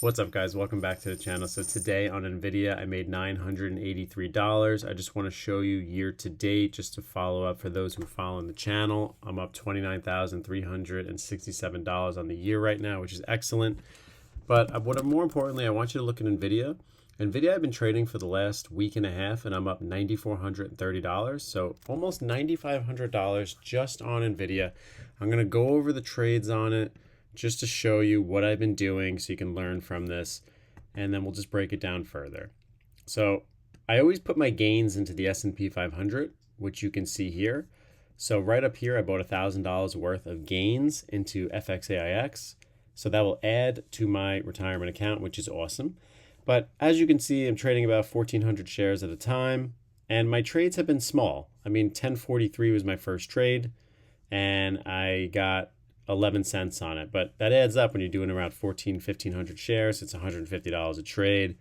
What's up, guys? Welcome back to the channel. So today on NVIDIA, I made $983. I just want to show you year to date just to follow up for those who follow the channel. I'm up $29,367 on the year right now, which is excellent. But more importantly, I want you to look at NVIDIA. NVIDIA I've been trading for the last week and a half, and I'm up $9,430. So almost $9,500 just on NVIDIA. I'm going to go over the trades on it just to show you what I've been doing so you can learn from this, and then we'll just break it down further. So I always put my gains into the S&P 500, which you can see here. So right up here, I bought $1,000 worth of gains into FXAIX. So that will add to my retirement account, which is awesome. But as you can see, I'm trading about 1,400 shares at a time, and my trades have been small. I mean, 1043 was my first trade, and I got 11 cents on it, but that adds up when you're doing around 1,500 shares. It's $150 a trade.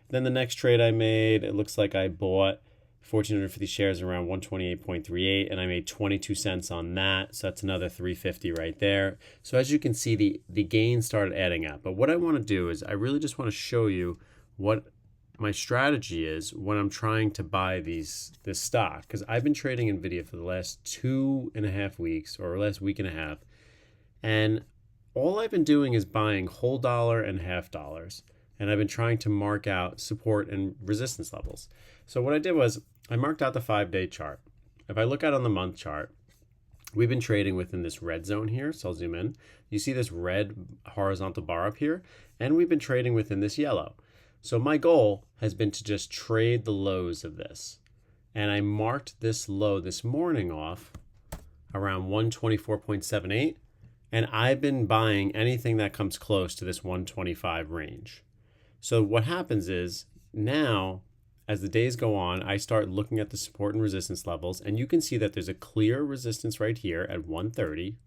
Then the next trade I made, it looks like I bought 1,450 shares around 128.38, and I made 22 cents on that. So that's another 350 right there. So as you can see, the gains started adding up. But what I want to do is I really just want to show you what my strategy is when I'm trying to buy this stock, because I've been trading NVIDIA for the last 2.5 weeks or last week and a half. And all I've been doing is buying whole dollar and half dollars. And I've been trying to mark out support and resistance levels. So what I did was I marked out the 5-day chart. If I look out on the month chart, we've been trading within this red zone here. So I'll zoom in. You see this red horizontal bar up here, and we've been trading within this yellow. So my goal has been to just trade the lows of this. And I marked this low this morning off around 124.78. And I've been buying anything that comes close to this 125 range. So what happens is now, as the days go on, I start looking at the support and resistance levels, and you can see that there's a clear resistance right here at 130.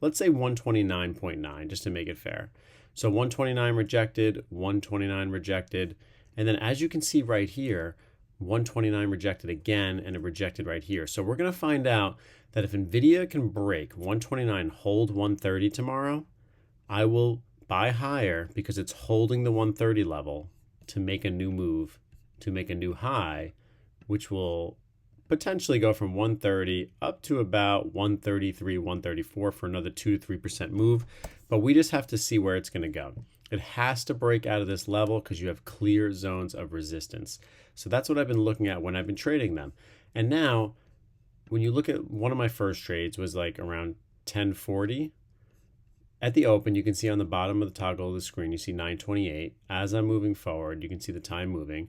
Let's say 129.9 just to make it fair. So 129 rejected, 129 rejected, and then as you can see right here, 129 rejected again, and it rejected right here. So we're going to find out that if NVIDIA can break 129, hold 130 tomorrow, I will buy higher because it's holding the 130 level to make a new move, to make a new high, which will potentially go from 130 up to about 133, 134 for another 2 to 3% move. But we just have to see where it's going to go. It has to break out of this level because you have clear zones of resistance. So that's what I've been looking at when I've been trading them. And now, when you look at one of my first trades was like around 1040. At the open, you can see on the bottom of the toggle of the screen, you see 928. As I'm moving forward, you can see the time moving.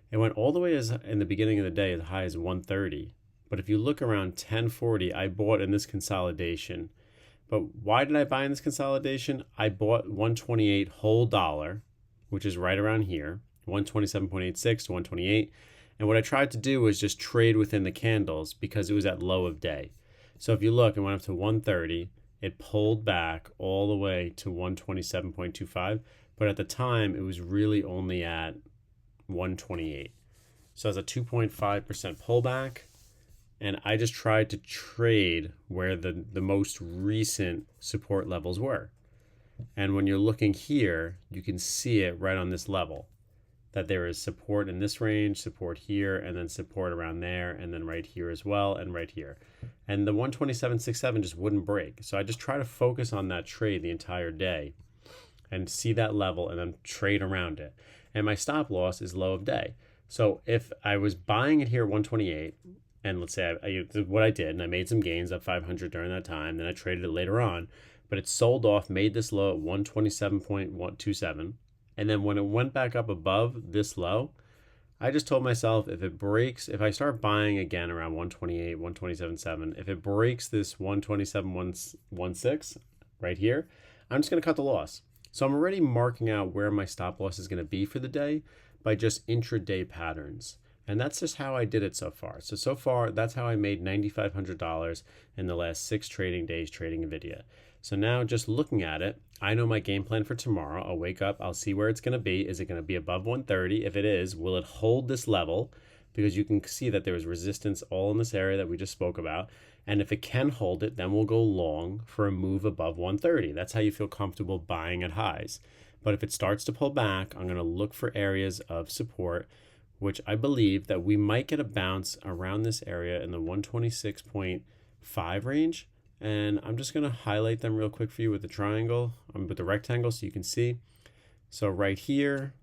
It went all the way as in the beginning of the day as high as 130. But if you look around 1040, I bought in this consolidation. But why did I buy in this consolidation? I bought 128 whole dollar, which is right around here, 127.86 to 128. And what I tried to do was just trade within the candles because it was at low of day. So if you look, it went up to 130. It pulled back all the way to 127.25. But at the time, it was really only at 128. So it's a 2.5% pullback. And I just tried to trade where the most recent support levels were. And when you're looking here, you can see it right on this level, that there is support in this range, support here, and then support around there, and then right here as well, and right here. And the 127.67 just wouldn't break. So I just try to focus on that trade the entire day and see that level and then trade around it. And my stop loss is low of day. So if I was buying it here at 128, and let's say what I did, and I made some gains at 500 during that time, then I traded it later on, but it sold off, made this low at 127.27. And then when it went back up above this low, I just told myself if it breaks, if I start buying again around 128, 127.7, if it breaks this 127.16 right here, I'm just going to cut the loss. So I'm already marking out where my stop loss is going to be for the day by just intraday patterns. And that's just how I did it so far. So far, that's how I made $9,500 in the last 6 trading days trading NVIDIA. So now just looking at it, I know my game plan for tomorrow. I'll wake up, I'll see where it's going to be. Is it going to be above 130? If it is, will it hold this level? Because you can see that there is resistance all in this area that we just spoke about. And if it can hold it, then we'll go long for a move above 130. That's how you feel comfortable buying at highs. But if it starts to pull back, I'm going to look for areas of support, which I believe that we might get a bounce around this area in the 126.5 range. And I'm just going to highlight them real quick for you with the triangle, with the rectangle, so you can see. So right here,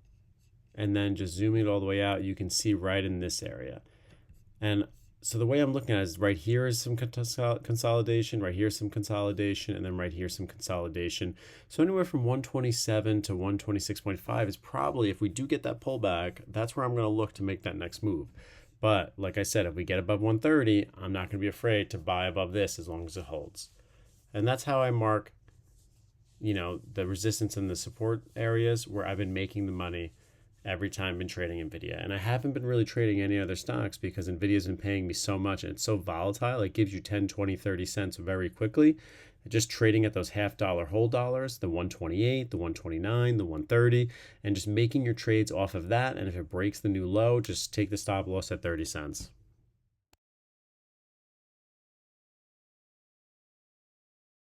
and then just zooming it all the way out, you can see right in this area. And so the way I'm looking at it is right here is some consolidation, right here some consolidation, and then right here some consolidation. So anywhere from 127 to 126.5 is probably, if we do get that pullback, that's where I'm going to look to make that next move. But like I said, if we get above 130, I'm not going to be afraid to buy above this as long as it holds. And that's how I mark, the resistance and the support areas where I've been making the money every time I've been trading NVIDIA. And I haven't been really trading any other stocks because NVIDIA's been paying me so much and it's so volatile. It gives you 10, 20, 30 cents very quickly. Just trading at those $half whole dollars, the 128, the 129, the 130, and just making your trades off of that. And if it breaks the new low, just take the stop loss at 30 cents.